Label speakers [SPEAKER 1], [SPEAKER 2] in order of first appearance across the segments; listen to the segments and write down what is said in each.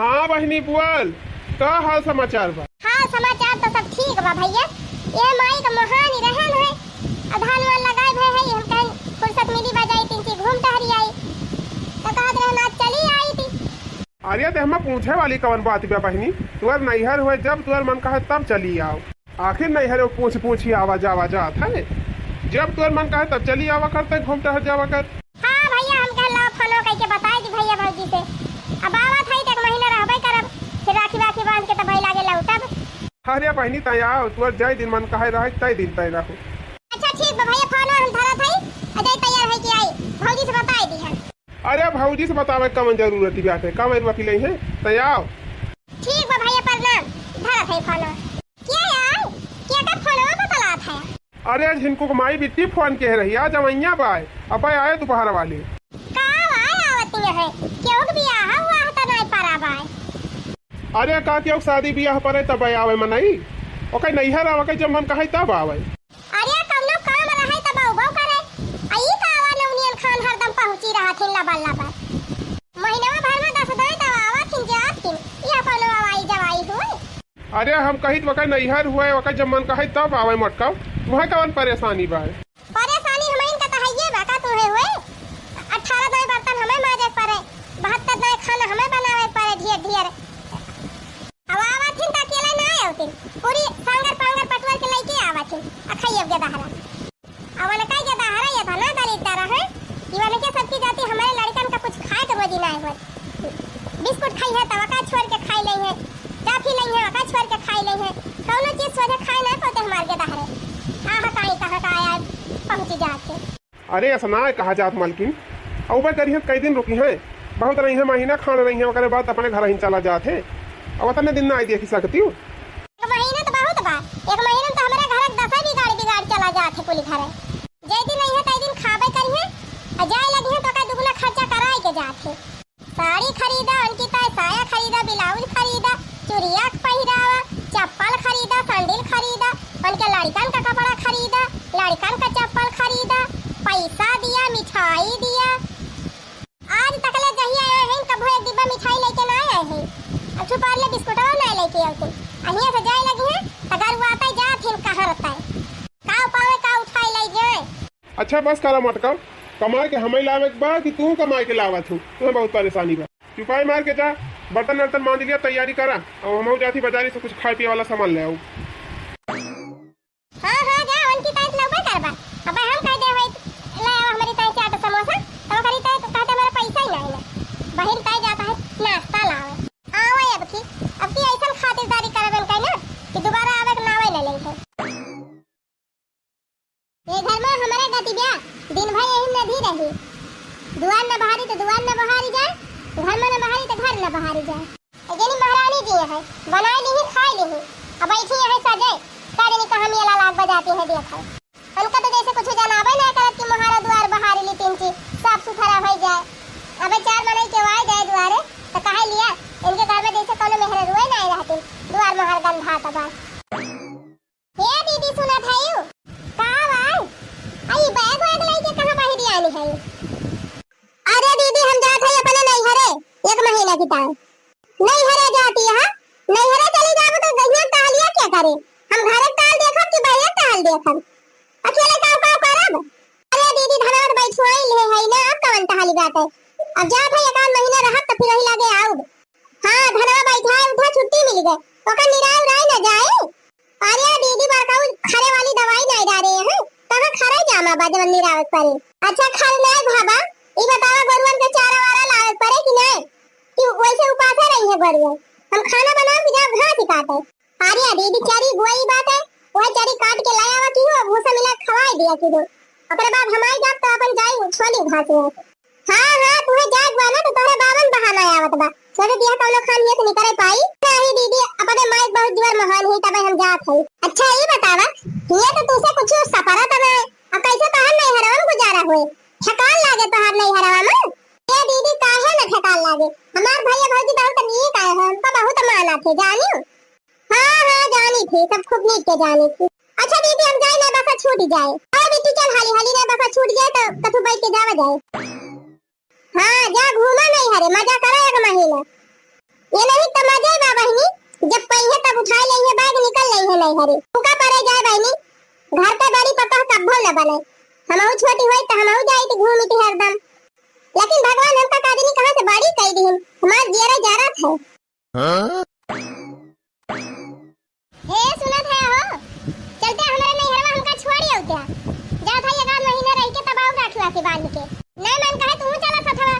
[SPEAKER 1] हाँ बहनी बुआल, का हाल समाचार बा?
[SPEAKER 2] हाँ समाचार तो सब ठीक बा भैया। ये माई का महान ही रहन है। अधान वाल लगाए भय है। हम कहीं फुर्सत मिली बजाई तीन ची घूम टहरी आई तो कहत रहे आज चली आई थी।
[SPEAKER 1] अरे ते हम पूछे वाली कवन बात बा बहनी, तुअर नैहर हुए जब तुअर मन कहे तब चली आओ। आखिर नैहर पूछ ही आवा जावा जात है। जब तुअर मन कहे तब चली आवा करते घूम टहर जावा कर।
[SPEAKER 2] हाँ भैया हम कह लो फोनो कह के बताए दी भैया भौजी से। अब आवा था एक महीना रहबे करब, फिर राखी राखी बांध के तब भई लागे लौटब।
[SPEAKER 1] अरे बहनी तय आओ, तुअर जय दिन मन कहे रहे तय दिन तय रहो।
[SPEAKER 2] अच्छा ठीक बा भैया, फोन हम धरा थई अजय तैयार है कि आई भौजी से बताई दी है।
[SPEAKER 1] अरे भौजी से बतावे कवन जरूरत बाटे, कम वकील है तय आओ।
[SPEAKER 2] ठीक बा भैया प्रणाम, धरा थई फोन। क्या यार क्या का फोनवा बतलात है?
[SPEAKER 1] अरे झिनको माई बिट्टी फोन के रही आज जवैया बाय अब आए दोपहर वाले
[SPEAKER 2] का आए आवती है क्यों बियाह हुआ त नहीं पारा बाय।
[SPEAKER 1] अरे का क्यों शादी बियाह परे तब आवे मनई ओके नैहर आवे के जब मन कहे तब आवे।
[SPEAKER 2] अरे कौनो काम रहे त बहु करे आई का आवा नौनियन खान हरदम पहुंची रहा थिन लबल लबल महीना भर में 10 दिन त आवा थिन जात थिन या कोनो आवाई जवाई हुए।
[SPEAKER 1] अरे हम कहित वके नैहर हुए वके जब मन कहे तब आवे मटका तुहे कवन परेशानी बा?
[SPEAKER 2] परेशानी हमें का तहइए बा का तुहे हुए 18 दई बर्तन हमें माजे परे 72 दई खाना हमें बनावे परे ढेर ढेर। अब आवा थिन त अकेले ना आउतिन पूरी सांगर पांगर पटवर के लेके आवा थिन अखइब के दहरा अवन का के दहरा ये था ना दलित तरह है इवन के सबकी जाति हमारे लड़कन का कुछ खाए तो रोजी ना है। बिस्कुट खाई है तवा का छोड़ के खाई ले है, काफी ले है का छोड़ के खाई ले है, कौनो चीज सोचे खाए ना पड़ते हमारे के दहरे कहाँ का आया पहुंची जाके।
[SPEAKER 1] अरे ऐसा ना कहा जात मालकिन अब करिए कई दिन रुकी है बहुत रही है महीना खान रही है ओकरे बाद अपने घर ही चला जाते अब इतने दिन ना आई देख सकती हूँ।
[SPEAKER 2] महीना तो बहुत बा, एक महीना तो हमारे घर 10 बिगाड़ चला जाते पुली घर जे दिन नहीं है तई दिन खाबे करिए आ जाए लगी है तो का दुगना खर्चा कराए के जाते। साड़ी खरीदा अंकिता साया खरीदा ब्लाउज खरीदा चूड़िया पहिरावा चप्पल खरीदा सैंडल खरीदा उनके लड़कन का कपड़ा खरीदा लड़कन का चप्पल खरीदा पैसा दिया मिठाई दिया। आज तक ले जही आए हैं कभी एक डिब्बा मिठाई लेके ना आए हैं। अब छुपा ले बिस्कुट और ना लेके आते अहिया से जाए लगी है अगर वो आता जात है कहां रहता है का पावे का उठाई ले जाए।
[SPEAKER 1] अच्छा बस करा मटका कमाए के हमें लावे के बा कि तू कमाए के लावा तू तुम्हें बहुत परेशानी बा। चुपाई मार के जा बर्तन वर्तन मांज लिया तैयारी करा और हम जाती बाजारी से कुछ खाए पिए वाला सामान ले आओ।
[SPEAKER 2] हां जा उनकी ताई लबे करबा अब हम कह दे ले आओ हमारी ताई चाट समोसा तो करी ताई तो कहते हमारा पैसा ही नहीं है बहिर ताई जाता है नाश्ता लावे आवे अब की ऐसा खातिरदारी करबन कहीं ना कि दोबारा आवे के नावे ले लेंगे। ये घर में हमारे गति ब्याह दिन भर यही नदी रही दुआर न बहारी तो दुआर न बहारी जाए घर में न बहारी तो घर न बहारी जाए। जेनी महारानी जी है बनाई ली खाई ली अब बैठी है सजे सारे कहा मेला लाग बजाती है देखो उनका तो जैसे कुछ जनाबे ना करत कि महारा द्वार बहारी ली तीन चीज साफ सुथरा हो जाए। अबे 4 महीने के वाए जाए द्वारे तो कहे लिया इनके घर में जैसे कोनो मेहर रुए ना रहती द्वार महार गंधा तबा। ये दीदी सुना था यू का भाई आई बैग वैग लेके कहां बाहर आनी है? अरे दीदी हम जात है अपने नैहरे 1 महीना की टाइम नैहरे जाती है नैहरे चली जाबो तो गहिया तालिया क्या करे हम घरे ताल देखब कि बाहर ताल देखब अकेले का करब। अरे दीदी धनवर बैठोई ले है ना अब कवन ताली बात है अब जात है 1 महीना रहत तो फिर वही लगे आऊ। हां धनवा बैठा उठा छुट्टी मिल गई ओकर निराव राय न जाए। अरे दीदी बरकाऊ खरे वाली दवाई नहीं डाले हैं कहां खरे जामा बाजवन निरावत परे। अच्छा खर नहीं भाबा ई बतावा गोरुवन के चारा वारा लावत परे कि नहीं कि वैसे उपास रही है गोरुवन हम खाना बनाओ कि जब घास काटे। अरे दीदी चारी गोई बात है वो चारी काट के लाया कि हो भूसा मिला खवाई दिया कि दो ओकरे बाद हमाई जात तो अपन जाई छोली घास में। हां तू जाग वाला तो तोरे बावन बहाना आवत बा छोड़ दिया कौनो खान ये नहीं करे पाई नहीं दीदी अपने माई बहुत जीवन महान ही तब हम जात है। अच्छा ये बतावा ये तो तुसे कुछ सपरा तब अब कैसे तहर नहीं हराम गुजारा हुए ठकान लागे तहर नहीं हराम ये दीदी काहे न ठकान लागे हमार भैया भौजी बहुत नीक आए हैं हमको बहुत माना थे जानी। हां जानी थी सब खूब नीक के जानी थी। अच्छा दीदी हम जाए ना बस छूट जाए और बेटी चल हाली हाली ना बस छूट जाए तो कथु बैठ के जावा जाए। हां जा घूमा नहीं हरे मजा करे 1 महीना ये नहीं है नहीं हरी भूखा पड़े जाए बहनी घर पे बड़ी पता कब्बो न बने हमहू छोटी होई त हमहू जाई थी घूमी थी हरदम लेकिन भगवान हमका कादनी कहां से बड़ी कई दी हमार जेरा जारा था हे सुनत है हो चलते हमारे नहीं हरवा हमका छोड़ी हो क्या जा था एक आध महीना रह के तब आऊ राखवा के बांध के नहीं मन कहे तू चला सथवा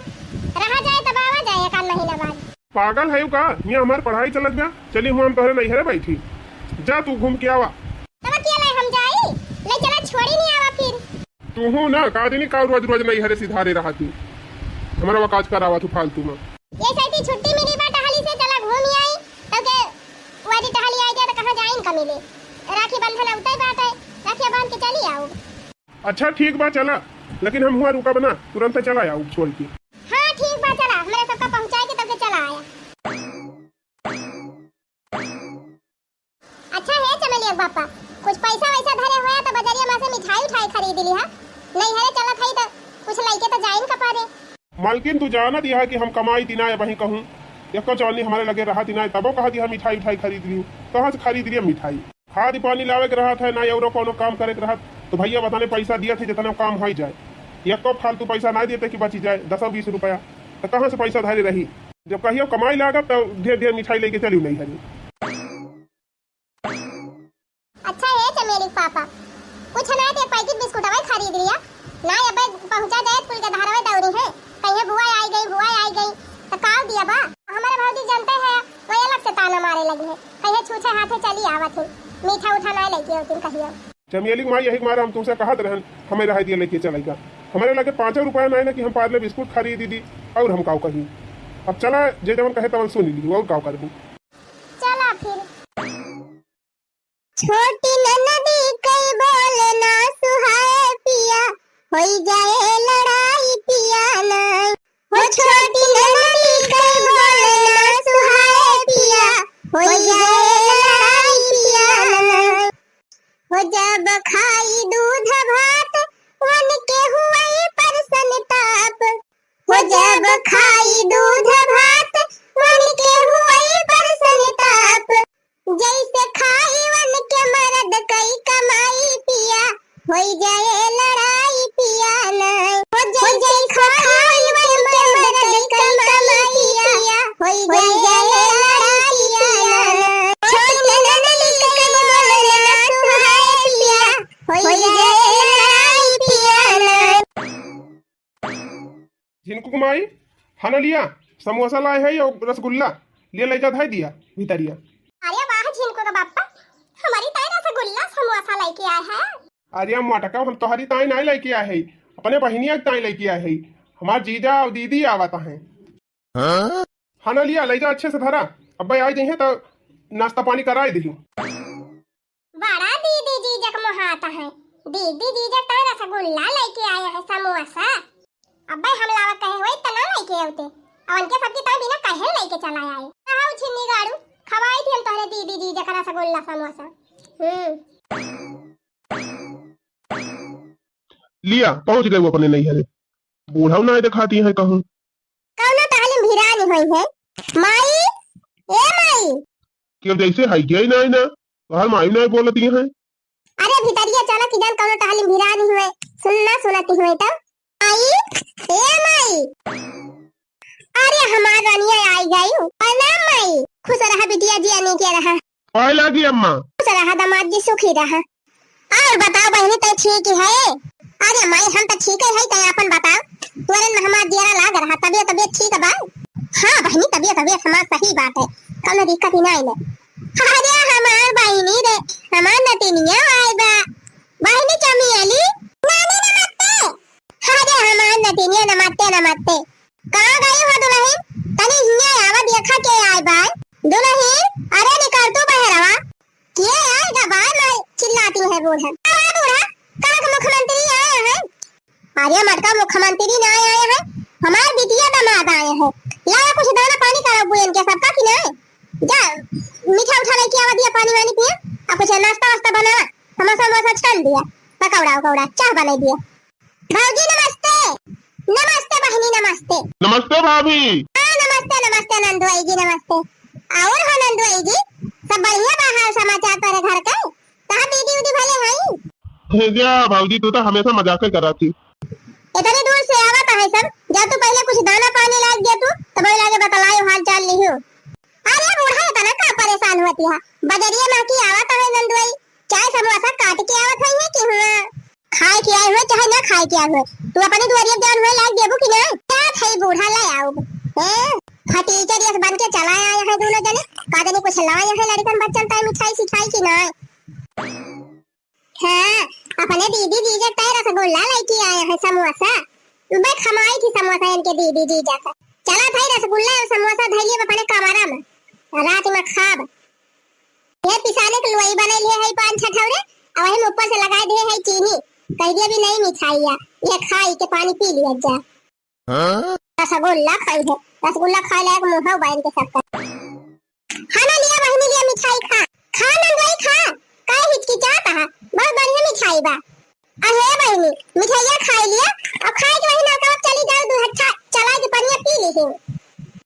[SPEAKER 2] रहा जाए तब आवा जाए एक आध महीना बाद
[SPEAKER 1] पागल है का ये हमार पढ़ाई चलत गया चली हूँ हम तोहरे नहीं हरे बैठी जा तू घूम के आवा
[SPEAKER 2] तब अकेला हम जाई ले चला छोड़ी नहीं आवा फिर
[SPEAKER 1] तू हूँ ना कादनी का रोज रोज नहीं हरे सिधारे रहा तू हमारा वकाज करावा तू फालतू में
[SPEAKER 2] ये सही छुट्टी मिली बा टहली से चला घूम आई तब के वादी टहली आई जाए तो कहां जाइन का मिले राखी बंधन उतई बात है राखी बांध के चली आओ
[SPEAKER 1] अच्छा ठीक बा चला लेकिन हम हुआ रुका बना तुरंत चला आऊ छोड़ के
[SPEAKER 2] हां ठीक बा चला हमरा सबका पहुंचाए के तब के चला आया अच्छा है चमेलिया बापा कुछ पैसा वैसा धरे होया तो बजरिया में से मिठाई उठाई खरीद ली हां नहीं हरे चला थई तो कुछ लइके तो जाइन का पारे
[SPEAKER 1] मालकिन तू जाना दिया कि हम कमाई दिना है वहीं कहूँ एको चौनी हमारे लगे रहा दिना तबो कहा दिया मिठाई उठाई खरीद ली कहाँ से खरीद लिया मिठाई खाद पानी लावे के रहा था ना और कोनो काम करे के रहा तो भैया बताने पैसा दिया थे जितना काम हो जाए एको फालतू पैसा ना देते कि बची जाए 10-20 रुपया तो कहाँ से पैसा धारी रही जब कहियो कमाई लागत तो ढेर ढेर मिठाई लेके चली नहीं हरी
[SPEAKER 2] अच्छा है चमेली पापा कुछ ना तो एक पैकेट बिस्कुट अवे खरीद लिया ना अबे पहुंचा जाए पुल के धारावे दौरी है कहीं बुआ आई गई तो काव दिया बा हमारे भौजी जानते हैं वो अलग से ताना मारे लगे है कहीं छूछे हाथे चली आवत है मीठा उठा ना लेके होती कहियो
[SPEAKER 1] चमेली माई यही मारा हम तुमसे कहत रहन हमें रह दिया लेके चलेगा हमारे लगे 5 रुपया नहीं ना कि हम पार्ले बिस्कुट खरीद दी और हम काव कही अब चला जे जवन कहे तवन सुन ली और काव कर दूं
[SPEAKER 2] चला फिर छोटी नदी कई बोले ना सुहाए पिया होई जाए लड़ाई पिया ना हो छोटी नदी कई बोले ना सुहाए पिया होई जाए लड़ाई पिया ना हो जब खाई दूध भात वन के हुए परसन ताप हो जब खाई दूध भात वन के हुए परसन ताप जैसे खाई वन के मर्द कई कमाई पिया होई जाए लड़ाई पिया ना हो जैसे खाई वन के मर्द कई कमाई पिया होई जाए लड़ाई पिया ना छोटी नदी कई बोले ना सुहाए पिया होई जाए लड़ाई पिया ना
[SPEAKER 1] जिनको कुमाई खाना लिया समोसा लाए है और रसगुल्ला ले ले जा दिया भीतरिया
[SPEAKER 2] अरे वाह झिनको का बापा हमारी ताई रसगुल्ला समोसा लेके आया है
[SPEAKER 1] अरे मटका हम तोहरी ताई नहीं लेके आए है अपने बहनिया की ताई लेके आए है हमार जीजा और दीदी आवता है खाना लिया ले जा अच्छे से धरा अब आई जाइए तो नाश्ता पानी कराए दिलू
[SPEAKER 2] बड़ा दीदी जीजा का मोहाता है दीदी जीजा ताई रसगुल्ला लेके आया है समोसा अब्बे हम लावा कहे होई तना लेके आउते और उनके सबकी ताई बिना कहे लेके चला आए कहां छिन्नी गाड़ू खवाई थी हम तोहरे दीदी जीजा का रसगुल्ला समोसा
[SPEAKER 1] लिया पहुंच गए वो अपने नहीं है बूढ़ा ना दिखाती है कहूँ
[SPEAKER 2] कौन तालीम भिरानी हुई है माई ए माई
[SPEAKER 1] क्यों जैसे है क्या ही नहीं ना हर माई नहीं बोलती है
[SPEAKER 2] अरे भीतरिया चला कि जान कौन तालीम भिरानी हुए सुनना सुनाती हुए तब माई ए माई अरे हमार रानिया आई गई प्रणाम माई खुश रहा बिटिया जी आने के रहा
[SPEAKER 1] पाए लगी अम्मा
[SPEAKER 2] खुश रहा दामाद जी सुखी रहा और बताओ बहनी तो ठीक है अरे माई हम तो ठीक है तय अपन बताओ तुरंत में हमार दिया लाग रहा तबियत ठीक है बा हां बहनी तबियत हमार सही बात है कौन दिक्कत ही नहीं है अरे हमार बहनी रे हमार नतिनिया आई बा बहनी चमेली नानी नमस्ते अरे हमार नतिनिया नमस्ते कहां गई हो दुल्हन तनी हिया आवा देखा के आई बा दुल्हन अरे निकल तू बहरवा के आएगा बा मैं चिल्लाती है बूढ़ा बूढ़ा कहां का मुख्यमंत्री आया है अरे मटका मुख्यमंत्री ना आया है हमार बिटिया दामाद आए हैं लाओ कुछ दाना पानी करो बुएन के सबका कि नहीं जा मीठा उठा लेके आवा दिया पानी वानी पिया अब कुछ नाश्ता वास्ता बना समोसा छान दिया पकौड़ा चाय बना दिया भाऊजी नमस्ते बहनी नमस्ते
[SPEAKER 1] भाभी
[SPEAKER 2] नमस्ते नंदुआई जी नमस्ते और हो नंदुआई जी सब बढ़िया बा हाल समाचार तेरे घर के। कहाँ दीदी उदी भले हई?
[SPEAKER 1] जा भाऊजी तू तो हमेशा मजाक ही कराती।
[SPEAKER 2] इतनी दूर से आवत है सब। जब तू पहले कुछ दाना पानी लाग दिया तू तब लागे बतलायो हाल चाल लियो। अरे बूढ़ा इतना का परेशान होती है? बजरिया में की आवत है नंदुई। चाय समोसा काट के आवत है कि हुआ खाए के आए हुए चाहे ना खाए के आए हुए तू अपने दुआरिया जान हुए लाग देबू कि ना? क्या थई बूढ़ा ले आओ ए फटीचर ये बन के चला आया है दोनों जने। का जाने कुछ लाया है लड़कन बच्चन ताई मिठाई सिखाई कि ना? हां अपने दीदी जीजा ताई रसगुल्ला लेके आया है समोसा। मैं खमाई थी समोसा इनके दीदी जीजा का। चला भाई रसगुल्ला और समोसा धइलिए अपने कमरा में रात में खाब। ये पिसाने के लोई बने लिए है 5-6 ठौरे और वही ऊपर से लगा दे है चीनी। कह दिया भी नहीं मिठाई ये खाई के पानी पी लिया जा। रसगुल्ला खाई है रसगुल्ला खा ले मुंह बाइन के सब खाना लिया बहनी लिया मिठाई खा खा नंदुई खा काहे हिचकिचाता है? बहुत बढ़िया मिठाई बा। अरे बहनी मिठाइया खा लिया अब खाए के वही ना चली जाओ दू हट्टा चला के पानी पी ली हो।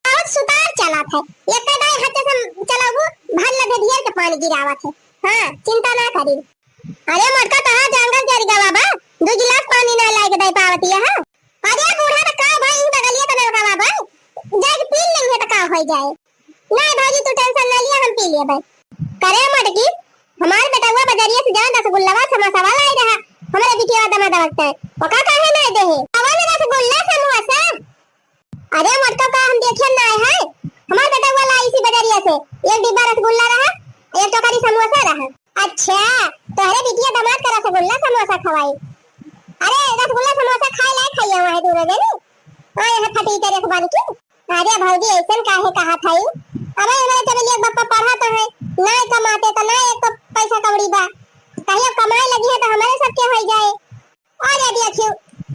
[SPEAKER 2] बहुत सुतार चला था एक दाई हाथ से चलाबू भर लगे ढेर के पानी गिरावत है। हां चिंता ना करी। अरे मटका कहां जंगल जर गवा बा 2 गिलास पानी ना लाके दे पावती है। अरे बूढ़ा तो का भाई इन गलिया तो ना गवा भाई जग पी लेंगे तो का हो जाए। नहीं भाजी तू टेंशन ना लिया हम पी लिए भाई। करे मटकी हमारे बेटा हुआ बजरिया से जान रसगुल्ला समोसा वाला आई रहा हमारे बिटिया दमा दमकता है वो का काहे ना दे है हमारे रसगुल्ला समोसा। अरे मटका का हम देखे ना है हमारे बेटा हुआ लाई सी बजरिया से एक डिब्बा रसगुल्ला रहा एक टोकरी समोसा रहा। अच्छा तोहरे बिटिया दामाद का रसगुल्ला समोसा खवाई। अरे रसगुल्ला समोसा खाए लायक खाइए हुआ है दोनों जने और यहां फटी तेरे को बन के। अरे भौजी ऐसन काहे कहा था यू? अरे हमारे चमेलिया बापा पढ़ा तो है ना कमाते तो ना एक तो पैसा कौड़ी बा कहियो कमाए लगी है तो हमारे सबके हो जाए। अरे देखियो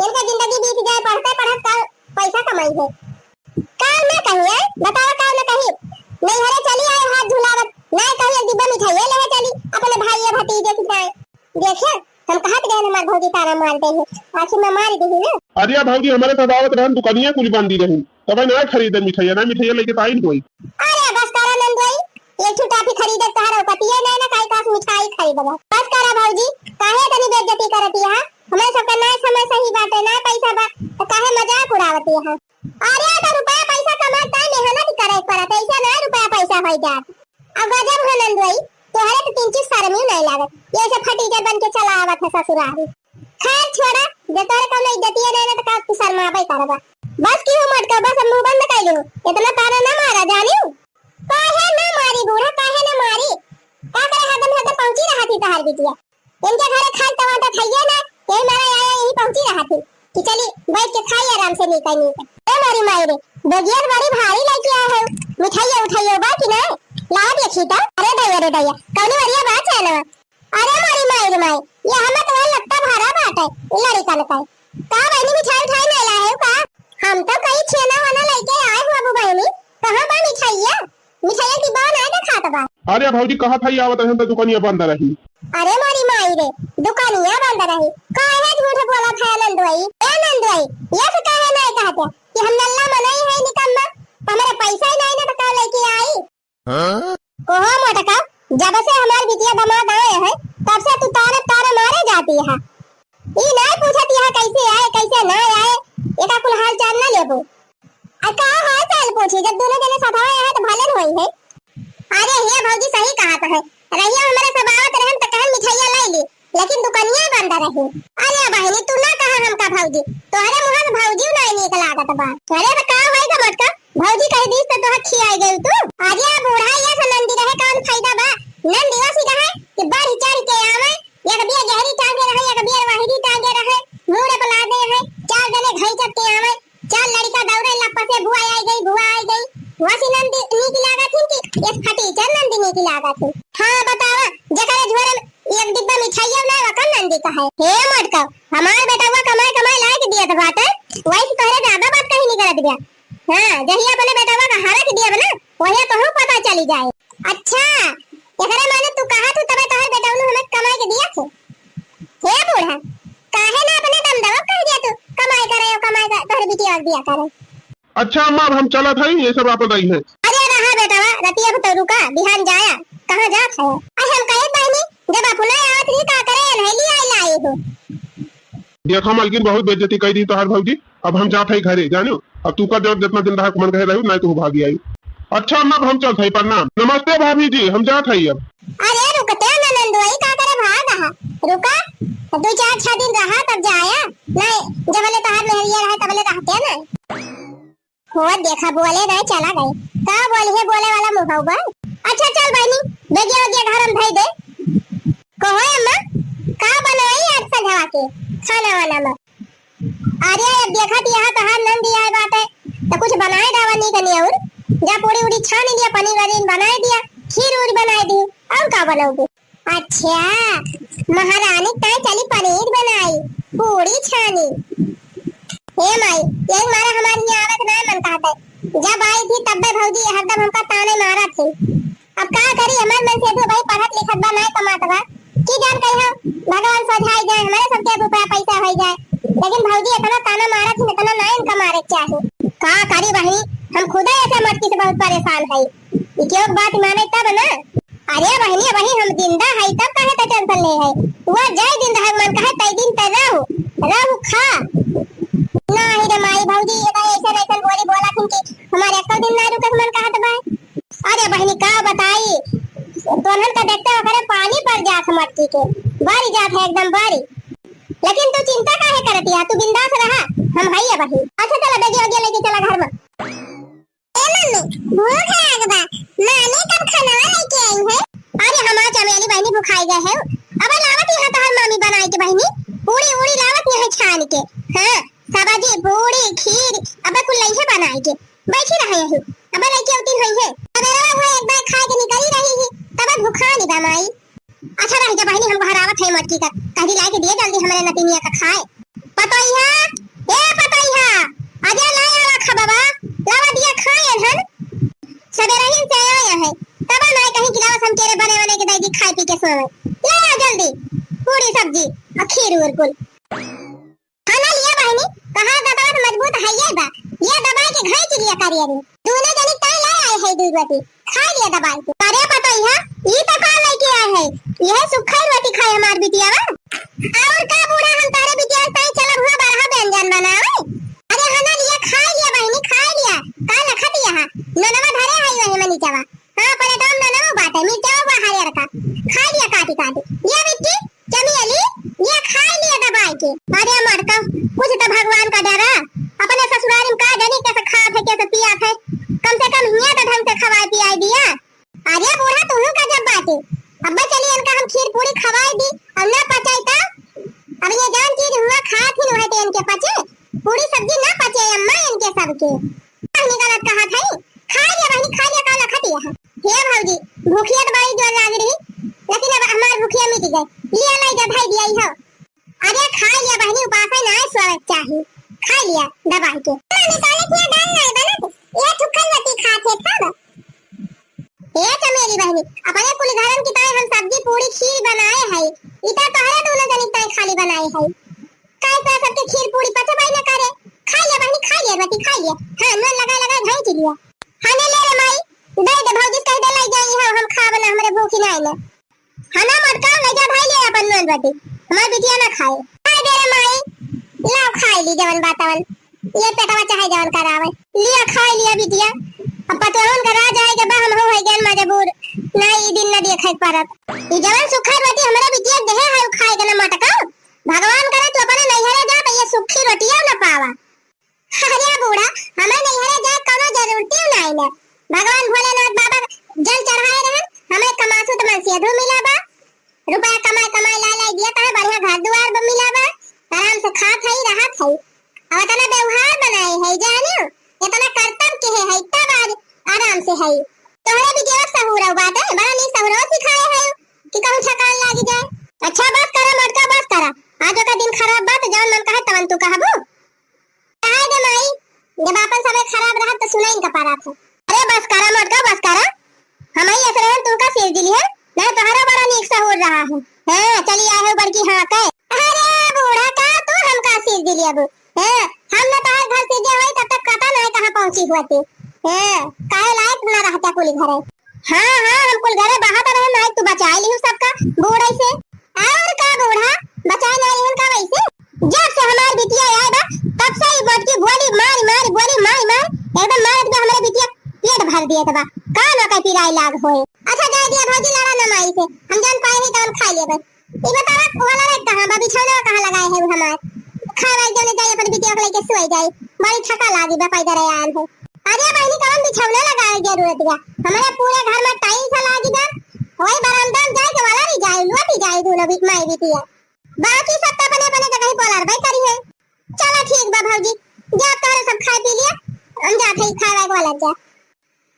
[SPEAKER 2] इनका जिंदगी बीत जाए पढ़ते पढ़ते पैसा कमाई है काम ना कहिए बताओ काम ना कही नहीं हरे चली आए हाथ झुलावत नहीं कहिए डिब्बा मिठाई ले चली अपने भाई भतीजे के जाए। देखिए हम कहत गए हमार भौजी तारा मारते हैं आखिर में मार दी ना।
[SPEAKER 1] अरे भौजी हमारे सदावत रहन दुकानिया कुल बांधी रही तब ना खरीदन मिठाई ना मिठाई लेके ताई कोई।
[SPEAKER 2] अरे बस करा नंदुई एक छुटा भी खरीदे तारा पतिए नहीं ना काई का मिठाई खरीदबा बस करा भौजी काहे तनी बेइज्जती करती है? हमें सब का ना समय सही बात है ना पैसा बा तो काहे मजाक उड़ावती है? अरे तो रुपया पैसा कमाता मेहनत करे पड़त ऐसा ना रुपया पैसा हो जात। अब गजब है नंदुई तोहरे तो 3 चीज शर्म ही नहीं लागत ये सब फटीचर बन के चला आवत है ससुराल। खैर छोड़ा जे तोरे कम इज्जत ही नहीं ना तो का तू शर्माबे करबा। बस क्यों मटका बस मुंह बंद कर लो इतना तारा ना मारा जानियो। काहे ना मारी बूढ़ा काहे ना मारी का करे हदम पहुंची रहा थी तहार बिटिया इनके घरे खाल टमाटर खाइए ना यही मारा आया यही पहुंची रहा थी कि चली बैठ के खाई आराम से निकल ए मारी मायरे बगिया बड़ी भारी लेके आया है मिठाई उठाइए बा कि ना ला देखी तो। अरे दैया कौन वरिया बात है ना? अरे मारी मायरे माई ये हमें तो लगता भारा बात है लड़ी का का बहनी मिठाई उठाई नहीं लाए का? हम तो कई छेना वाना लेके आए हो बाबू बहनी कहां बा मिठाइया मिठाइया की बात ना खात बा।
[SPEAKER 1] अरे भौजी कहा था आवत है तो दुकानिया बंद रही।
[SPEAKER 2] अरे मारी माई रे दुकानिया बंद रही काहे झूठ बोला था नंदुई ए नंदुई ये तो काहे नहीं कहते कि हम नल्ला मनाई है निकम्मा हमारे पैसा ही नहीं ना तो का लेके आई। हां कोहो मोटका जब से हमार बिटिया दामाद आए है तब से तू तारे तारे मारे जाती है ई नहीं पूछती है कैसे आए कैसे ना आए एका कुल हाल चाल ना लेबो आ का हाल चाल पूछी जब दोनों जने साथ आए हैं तो भले होई है। अरे ये भौजी सही कहा है रहिया हमारे सबावत रहन त कहन मिठाइया ले ली लेकिन दुकानिया बंद रही। अरे बहनी तू ना कहा हमका भौजी तोहरे मुंह से भौजी नहीं निकल लागत बा। अरे तो का होई का मटका भौजी कह दी तो तोह खियाई गई तू। अरे बूढ़ा ये से नंदी रहे कौन फायदा बा नंदी वसी रहे कि बारी चढ़ के आवे एक बिया गहरी टांगे रहे एक बिया वाहिदी टांगे रहे मुंह रे बला दे है 4 जने घई चट के आवे 4 लड़का दौड़े लप्पा से बुआ आई गई वसी नंदी नीक लागत थी कि इस फटीचर नंदी नीक लागत थी। हां बतावा जकरे झोरे एक डिब्बा मिठाइया ना वकन नंदी का है हे मटका हमार बेटा हुआ कमाई लाए के दिया था बात वही तोरे ज्यादा बात कहीं नहीं करत गया। हां जहिया अपने बेटा हुआ का हारे के दिया बना वही तो हम पता चली जाए। अच्छा एकरे माने तू कहा तू तबे तोहर बेटा ने हमें कमाई के दिया थे हे बूढ़ा काहे ना अपने दम दवा कह दिया तू कमाई करे तोहर बिटिया दिया करे।
[SPEAKER 1] अच्छा अम्मा अब हम चला था ये सब आप बताई है।
[SPEAKER 2] अरे रहा बेटा रतिया तो रुका बिहान जाया कहां जात है। अरे हम कहे बहनी जब अपना आवत रही का करे नहली आई लाई हो।
[SPEAKER 1] देखा मालकिन बहुत बेइज्जती कर दी तोहार भौजी। अब हम जात है घरे जानो। अब तू का जब जितना दिन रहा मन कहे रहू नहीं तू भागी आई। अच्छा अम्मा हम चलत है प्रणाम। नमस्ते भाभी जी हम जात है अब।
[SPEAKER 2] अरे रुकते ना नंदुआई का करे भाग रहा रुका 2-4 दिन रहा तब जाया नहीं जब ले तहार मेहरिया रहा तब ले रहते ना हो देखा बोले नहीं चला गए का बोले वाला मुंह बा। अच्छा चल बहनी बेगिया बेगिया घर हम भेज दे कहो अम्मा का बनाई आज सजवा के खाना वाला में। अरे अब देखा यहाँ तहार नंद दिया है बात है तो कुछ बनाए दावा नहीं करनी और जा पूरी उड़ी छान दिया पनीर वनीर बनाए दिया खीर उर बनाए दी और का बनाओगे। अच्छा महारानी तय चली पनीर बनाई पूरी छानी हे माई ये मारा हमारी यहाँ आवत ना मन कहता है जब आई थी तब भौजी हरदम हमका ताने मारा थे। अब का करी हमार मन से तो भाई पढ़त लिखत बा नहीं कमात बा की जान कहियो भगवान सजाई जाए हमारे सबके रुपया पैसा हो जाए लेकिन भौजी इतना ताना मारा थी इतना ना इनका मारे चाहे का करी बहनी हम खुदा ऐसे मटकी से बहुत परेशान है क्यों बात माने तब ना। अरे बहनी वही हम जिंदा है तब काहे त टेंशन ले है वो जय दिन रह मन कहे तई दिन त रहू खा नहीं रे माई भौजी ये ऐसे नहीं बोली बोला कि हमारे एक दिन ना रुकत मन कहत बा। अरे बहनी का बताई तोहन का देखते हो करे पानी पर जात मटकी के बारी जात है एकदम बारी लेकिन तू चिंता काहे करती है तू बिंदास रहा हम है बहनी। अच्छा चला बेगे आगे लेके चला घर में। भूख है अगबा माने कब खाना लेके आई है। अरे हमार चमेली बहनी भूखाई गए है अब लावत यहाँ तो हर मामी बनाई के बहनी पूरी उड़ी लावत यहाँ छान के हां सब्जी पूरी खीर अब कुल लइहे बनाई के बैठी रहे है अब लइके उठी हुई है अबेरा वो एक बार खा के निकली रही है तब भूखा नहीं बनाई। अच्छा रह जा बहनी हम घर आवत है मटकी का कहीं ला के दिए जल्दी हमारे नतिनिया का खाए पतोइया ए पतोइया आजा लाया रखा बाबा लावा दिया खाए हन सवेरे ही से आया है तब ना कहीं खिलावा हम तेरे बने वाले के दाई खाए पी के सोए ले आ जल्दी पूरी सब्जी और खीर और कुल खाना लिया बहनी कहां दबा तो मजबूत है ये बा ये दबाई के घर के लिया करिए रे दोनों जने ता ले आए है दूध रोटी खा लिया दबाई के। अरे पतोइया ई तो खा लेके आए है यह सुखा रोटी खाए हमार बिटिया और का बूढ़ा हम तारे बिटिया ताई चला हुआ बारह व्यंजन बनावे। अरे हना लिया खा लिया बहनी खा लिया का लखत यहाँ ननवा धरे है वही मनी चावा हां पर दाम ननवा बात है मिर्चा बाहर रखा खा लिया काटी काटी ये बिट्टी चमेली ये खा लिया दबाई के। अरे मर का कुछ तो भगवान का डर अपने ससुराल में का जाने कैसे खात है कैसे पियात है कम से कम हिया तो ढंग से खवाई पियाई दिया। अरे बूढ़ा तू का जब बात है अब्बा चलिए इनका हम खीर पूरी खवाई दी अब ना पचाई ता अब ये जान चीज हुआ खात ही नहीं इनके पचे पूरी सब्जी ना पचे अम्मा इनके सबके कहने गलत कहा था खा लिया बहनी खा लिया काला खतिया है हे भौजी भूखिया तो बड़ी जोर लाग रही लेकिन अब हमार भूखिया मिट गई लिया नहीं जा भाई दिया ही हो। अरे खा लिया बहनी उपास है ना स्वागत चाहिए खा लिया दबाई के निकाले किया डाल नहीं बना ये ठुकन लती खाते था ये चमेली बहनी अपने कुल घरन की ताई हम सब्जी पूरी खीर बनाए है इता तो है दोनों जनी ताई खाली बनाए है काय पे सबके खीर पूरी पचे भाई ना करे खा लिया बहनी खा लिया रोटी खा लिया हां मन लगा भाई के लिया हने ले रे माई दे दे भौजी कह दे ले जाई हम खा बना हमरे भूखी नहीं ले हना मत का ले जा भाई ले अपन नन रोटी हमार बिटिया ना खाए कह दे रे माई लाओ खाई ली जवन बातवन ये पेटवा चाहे जवन करावे लिया खा लिया बिटिया अब पतोहन का राज आए जब हम हो है गन मजबूर नहीं दिन न देखे परत ई जवन सुखा रोटी हमरा बिटिया देहे है खाए के ना मटका भगवान करे तो अपने नैहरे जा तो ये सुखी रोटियां ना पावा। अरे बूढ़ा हमें नैहरे जा कोनो जरूरत नहीं ना भगवान भोलेनाथ बाबा जल चढ़ाए रहन हमें कमासु तो मन सीधो मिला बा रुपया कमाए ला दिया कहे बढ़िया घर दुआर मिला बा आराम से खा खाई रहा खाई अब इतना व्यवहार बनाए है जानो इतना कर्तव्य के है तब आज आराम से है तोहरे भी केवल सहूरा बात है बड़ा नहीं सहूरा सिखाए है कि कहूं थकान लागी जाए। अच्छा बस करा मटका बस करा आज का दिन खराब बात जौन मन कहे तवन तू कहबो कहे दे माई जब अपन समय खराब रहा तो सुनाई का पारा था। अरे बस करा मटका बस करा हम ही ऐसे रहन तू का सिर दिली है मैं तोहरा बड़ा नीक सा हो रहा हूं हां चली आए हो बड़की हां कहे अरे बूढ़ा का तू हम का सिर दिली अब हां हम न तोहर घर से जे होई तब तक पता नहीं कहां पहुंची होती हां काहे लायक न रहता कुल घर है। हाँ हाँ हम कुल घरे बाहर तो रहे नहीं, तू बचा ली सबका बूढ़ा से। और का बूढ़ा बचा नहीं हन का वैसे। जब से हमार बिटिया आए बा तब से ही बटकी बोली मारी मारी बोली मारी मार एकदम मार के हमारे बिटिया पेट भर दिए तबा का ना का पिराई लाग होए। अच्छा जाए दिया भौजी लड़ा ना माई से, हम जान पाए नहीं तो हम खा लेबे। ई बतावा वाला रे कहां बा बिछौना कहां लगाए है हमार खावा जाने जाए अपन बिटिया को लेके सोई जाए, बड़ी थका लागी बा पैदा रे आन है। अरे बहनी कौन बिछौना लगाए जरूरत बा, हमारे पूरे घर में टाइल्स लागी बा, ओए बरामदा में जाए के वाला नहीं जाए लोटी जाए दोनों बीच माई बिटिया, बाकी सब तो अपने अपने जगह ही पोलार भाई करी है। चलो ठीक बा भौजी जा तोरे सब खा पी लिया, हम जाते ही खावा के वाला जा।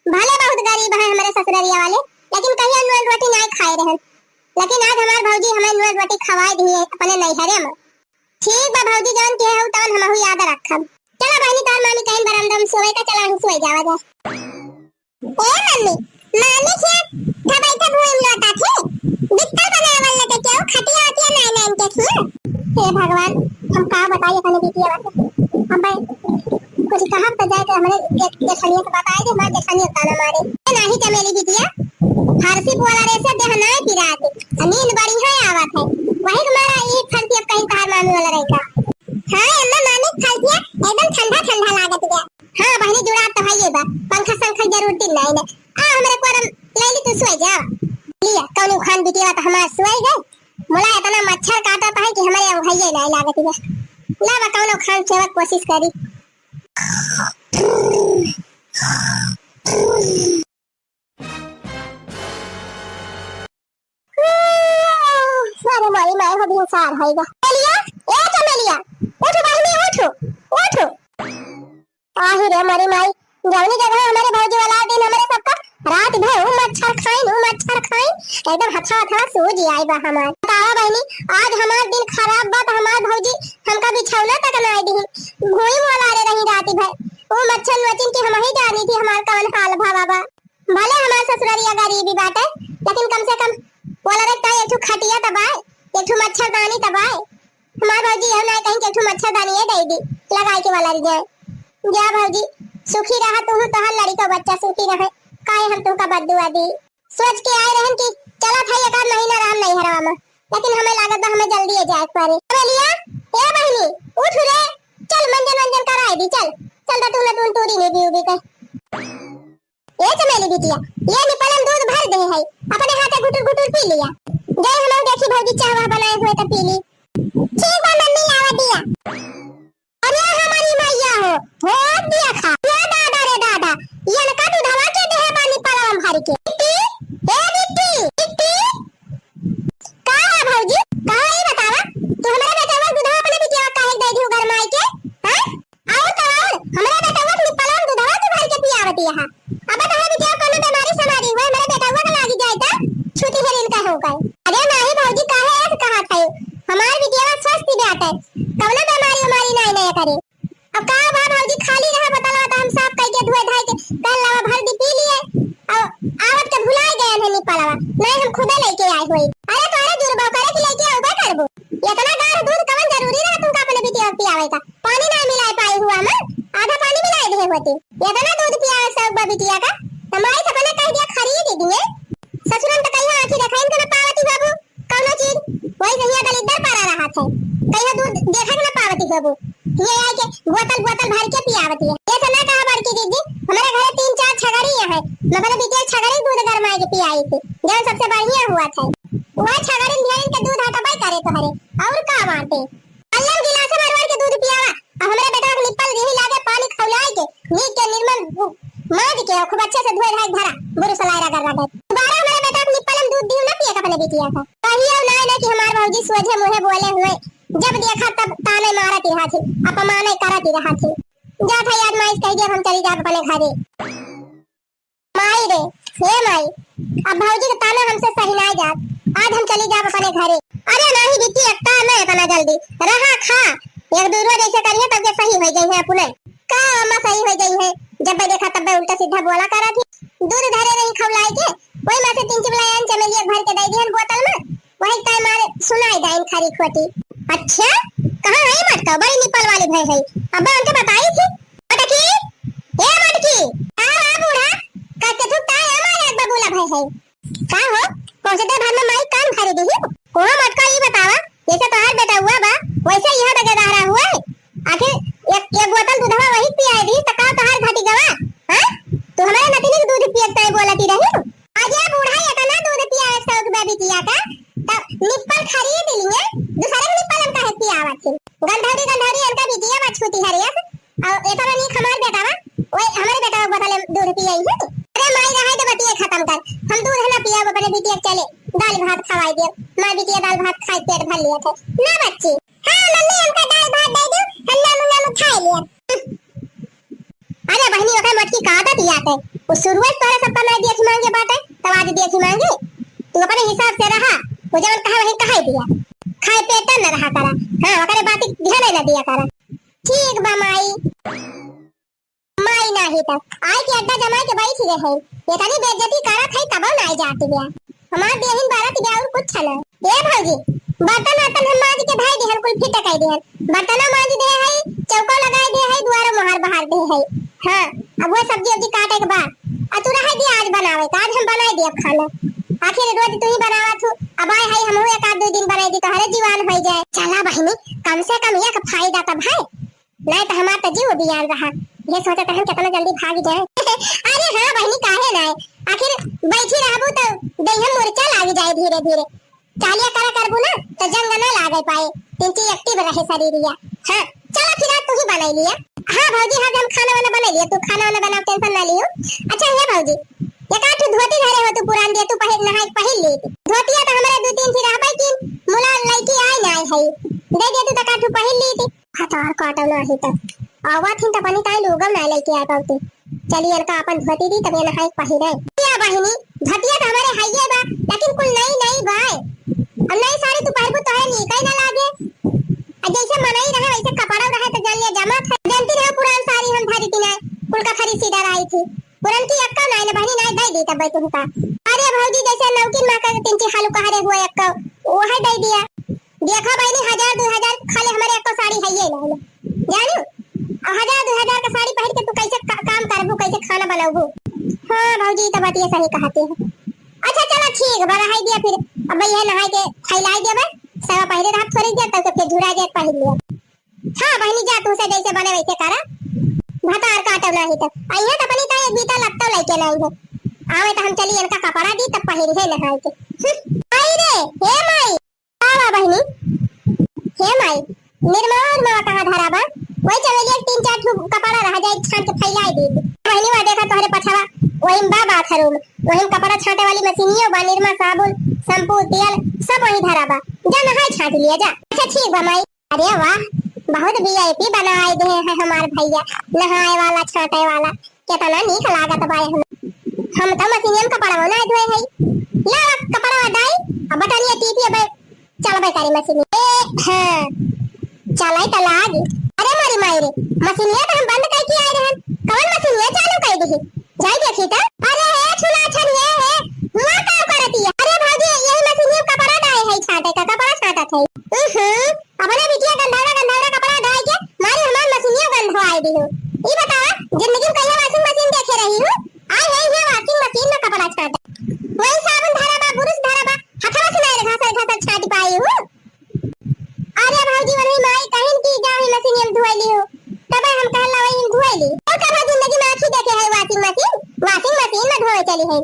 [SPEAKER 2] भले बहुत गरीब है हमारे ससुरालिया वाले, लेकिन कहीं नून रोटी नहीं खाए रहन, लेकिन आज हमार भौजी हमें नून रोटी खवाए दी है अपने नैहरे में। ठीक बा भौजी जान के है तवन हम याद रखब। चला बहनी तार मामी कहीं बरामदा में सोए का, चला हम सोए जावा जा। ए मम्मी मामी के ढबाई तक हुए लौटा थे बिस्तर बनाए वाला के क्यों खटिया आती है नहीं नहीं के थी। हे भगवान हम का बताइए अपने बिटिया बात, हम भाई कुछ कहा तो जाए के हमारे जेठानिया के बताए दे, मां जेठानिया ताना मारे नहीं चमेली बिटिया फारसी वाला रे से देह नहीं पिराते नींद बड़ी है आवत है वही हमारा एक फंसी अब कहीं तार मामी वाला रहेगा। हां अम्मा मामी फंसिया एकदम ठंडा ठंडा लागत गया। हां बहनी जुड़ा तो है ये बा पंखा संखा जरूरत नहीं ना आ हमारे कोरम लैली तू सोई जा लिया कौन खान बिटिया तो हमार सोई गए मोला इतना मच्छर काटत है कि हमारे भैया नहीं लागत है। ला बा कौन खान सेवा कोशिश करी। सारे मारी माय हो भी सार होएगा। चलिया ए चमेलिया उठ बहनी उठ उठ आही रे मारी माई जवनी जगह हमारे भौजी वाला दिन हमारे सबका रात भर मच्छर खाई एकदम हथा हथा सूझ आई बा हमार। बतावा बहनी आज हमार दिन खराब बा तो हमार भौजी हमका बिछौना तक नहीं दी भोई वाला रे रही रात भर वो मच्छर वचिन की हम ही जानी थी हमार कौन हाल भावा बा। भले हमार ससुरालिया गरीबी बाटे लेकिन कम से कम बोला रे का एक खटिया दबाए एक मच्छरदानी दबाए हमार भौजी हम नहीं कहीं के मच्छरदानी दे दी लगाए के वाला जाए। जा भौजी सुखी रहा तू तो हर लड़ी का बच्चा सुखी रहे काहे हम तुमका बददुआ दी सोच के आए रहन कि चला भाई एक महीना राम नहीं हरवा में, लेकिन हमें लागत हमें जल्दी जाए पारे। चमेलिया ए बहनी उठ रे चल मंजन कराई दी चल चल दा तू टूरी नहीं भी उभी के ए चमेली बिटिया ये निपलन दूध भर दे है अपने हाथे घुटुर पी लिया जय हम देखी भौजी चावा बनाए हुए तो पी ली। ठीक है मम्मी लावा दिया। अरे हमारी मैया हो दिया खा ये दादा रे दादा ये न का दूध हवा के दे पानी पराम भर के बिट्टी का है भौजी का है बतावा तू हमारे बेटा वो दूध अपने बिटिया का है दे दी घर माई के हां आओ तो आओ हमारे बेटा वो निपलन दूध हवा के भर के पियावती है। अब तो बिटिया को बीमारी समारी हुए मेरे बेटा वो लागी जाए ता छुट्टी है इनका हो गए। अरे नहीं भौजी का है ऐसे कहा था हमारे बिटिया स्वस्थ बात है कब ना बीमारी हमारी नहीं करे। अब का बा भौजी खाली रहा बताला तो हम सब कह के धोए धाए के कल लावा भर दी पी लिए और आवत के भुला गए हैं निपलवा नहीं हम खुद लेके आए होई। अरे तोरे जुरबा करे के लेके आऊ बा करबो इतना गाढ़ दूध कवन जरूरी रहा तुमका अपने बिटिया पियावे का पानी ना मिलाए पाई हुआ मैं आधा पानी मिलाए दे होती इतना दूध पियावे सब बा बिटिया का हमारे सपने कह दिया खरीद दिए ससुरन तो कहिया आंखी देखाइन के ना पावती बाबू कौनो चीज वही कहिया दलिद्दर पड़ा रहा था कहिया दूध देखा के ना पावती बाबू ये है कि बोतल भर के पियावती है। ये तो ना कहा बड़की दीदी हमारे घर 3-4 छगड़ियां है मैं अपने बिटिया छगड़ी दूध गरमाए के पियाई थी जो सबसे बढ़िया हुआ था वो छगड़ी भेड़ के दूध हटाबाई करे तुम्हारे और का बाटे अल्लाह गिलास भरवा के दूध पियावा अब हमारे बेटा को निपल दी लागे पानी खौलाए के नीक के निर्मल माज के खूब अच्छे से धोए धाए धरा बुरु सलाइरा कर रहा दोबारा हमारे बेटा को निपल दूध दियो ना पिए अपने बिटिया का कहियो ना कि हमारे भौजी सोझे मुंह बोले हुए जब देखा तब ताने मारती रहा थी अपमाने करती रहा थी। जा था याद माई कह दिया हम चली जा अपने घरे माई रे हे माई अब भौजी का ताना हमसे सही ना जात आज हम चली जा अपने घरे। अरे नहीं बिटी एकता ना इतना जल्दी रहा खा एक दूसरा जैसे करिए तब के सही हो गई है अपने का अम्मा सही हो गई है जब मैं देखा तब मैं उल्टा सीधा बोला करा थी दूध धरे नहीं खवलाई के वही में से 3 चिबलायन चमेलिया भर के दे दिहन बोतल में वही टाइम मारे सुनाई दाइन खरी खोटी। अच्छा कहां है मटका बड़ी निपल वाली भय है अब हमके बताई थी मटकी ए मटकी हां बूढ़ा का के तू ता रहे हैं का हो पहुंचते भर में माई कान भरी दी कोहा मटका ये बतावा जैसे तोहार बेटा हुआ बा वैसे यह तो गदारा हुआ है आखिर एक बोतल दूधवा वही पियाई दी त का तोहार घाटी गवा हां तू हमारे नतीनी के दूध पियत बोलती रही आज ये बूढ़ा इतना दूध पिया 100 रुपया भी किया का तब निप्पल खरीद लिए दूसरे निप्पल हम काहे पियावा थी गंधारी अंता भी दिया बा छूती हरिया और एतरा नी खमार बेटा बा ओए हमारे बेटा बोतल दूध पियाई है अरे माई रहा तो बतिया खत्म कर हम दूध ना पिया अपने बिटिया चले दाल भात खवाई दे मां बिटिया दाल भात खाई पेट भर लिया था ना बच्ची हां मम्मी हमका दाल भात दे दो हल्ला मुल्ला में खा लिया अरे बहनी ओका मटकी का आदत याद है वो शुरुआत तोरे सब पर मैं देखी मांगे बात है तब आज देखी मांगे तू अपने हिसाब से रहा वो जब कहा वही कहा दिया खाए पेट न रहा करा हां ओकरे बात ध्यान न दिया करा ठीक बा माई माई नाही तक आय के अड्डा जमाई के बैठ रहे ये तनी बेइज्जती करत है तब ना जाती गया हमार देहिन बारात गया और कुछ ना ए भौजी बर्तन हम मांज के भाई देहन कुल फिट कई देहन बर्तन मांज दे है चौका लगाए दे है दुआर मोहर बहार दे है हां अब वो सब्जी काटे के बाद आ तू रह दी आज बनावे आज हम बनाई दे खाना आखिर रोज तू ही बनावा तू अब आए है हम एक आध दो दिन बनाई दी तो हरे जीवन हो जाए चला बहनी कम से कम एक फायदा तब है नहीं तो हमार तो जीव बियान रहा ये सोचा था हम कितना जल्दी भाग जाए अरे हां बहनी काहे ना आखिर बैठी रहबू तो देह मुरचा लाग जाए धीरे धीरे चालिया करा करबू ना तो जंग ना लागे पाए तिनची एक्टिव रहे शरीरिया हां चलो फिर आज तू ही बनाई लिया हां भौजी आज हम खाना वाला बना लिया तू खाना वाला बनाओ टेंशन ना लियो अच्छा ये भौजी एक आठ धोती धरे हो तू पुरान दे तू पहन नहाई पहन ले धोतिया तो हमारे दो तीन थी रहबै कि मुला लड़की आई ना है दे दे तू तो काठू पहन ली थी हतार काटो ना ही तक आवा थी त पानी ताई लोगम ना लेके आ पाती चलिए इनका अपन धोती दी तब ये नहाई पहिरे क्या बहनी धोतिया तो हमारे हाईए बा लेकिन कुल नहीं भाई अब नई साड़ी तू पहनबू तो है नी कई ना लागे जैसे मनाई रहे वैसे कपड़ा रहे तो जल्दी जमा था जानती रहो पुरान साड़ी हम धरी थी ना कुल का खरी सीधा रही थी पुरान की अक्का ना ने बहनी ना दे दी तब तुमका अरे भौजी जैसे नौकिन मां का तीन ची हालू कहारे हुआ अक्का वो है दे दिया देखा बहनी 1000 2000 खाली हमारे अक्का साड़ी है ना जानू 1000 2000 का साड़ी पहन के तू कैसे काम करबू कैसे खाना बनाबू हां भौजी तो बात ये सही कहते हैं अच्छा चलो ठीक बड़ा है दिया फिर अब ये नहाई के खैलाई देबे सारा पहले रात थोड़ी देर तक फिर झुरा जे पहन लिया हां बहनी जा तू से जैसे बने वैसे करा भातार काटव नहीं तो आइए तो अपनी ताई बीता लगता लेके नहीं है आवे तो हम चली इनका कपड़ा दी तब पहन है नहाई के आई रे हे माई आवा बहनी हे माई निर्मल मां कहां धराबा वही चमेली 3-4 कपड़ा रह जाए छांट के फैलाई दी बहनी वा देखा तोहरे पछवा वही बाबा खरूम वही कपड़ा छांटे वाली मशीनियो बा निर्मा साबुन शैम्पू तेल सब वही धराबा जा नहाई छांट लिया जा अच्छा ठीक बा माई अरे वाह बहुत वीआईपी बनाए दे है हमारे भैया नहाए वाला छांटे वाला कितना नीक लागत बा हम तो मशीनियम कपड़ा ना धोए है ला कपड़ा डाई अब बटनिया टीपी अब चलबे करी मशीन हां चलाई त लाग अरे मारी मायरे मशीनिया तो हम बंद कर के आए रहन कौन मशीनिया चालू कर दी जाई देखी त अरे हे छुला छनिए है हुआ का करती है अरे भाजी यही मशीनिया कपड़ा डाई है छाटे का कपड़ा छाटा थे अपने बिटिया गंधारा कपड़ा डाई के मारी हमार मशीनिया गंधवाई दी हो ई बतावा जिंदगी में कहिया वॉशिंग मशीन देखे रही हूं आई है वॉशिंग मशीन में कपड़ा छाटा वही साबुन धरा बा बुरुश धरा बा हथवा से नहीं घासल छाट पाई हूं अरे भौजी वही माई कहन की जाही मशीन धोई ली हो तब हम कहला वही धोई ली तो कब जिंदगी में आखी देखे है वॉशिंग मशीन में धोए चली है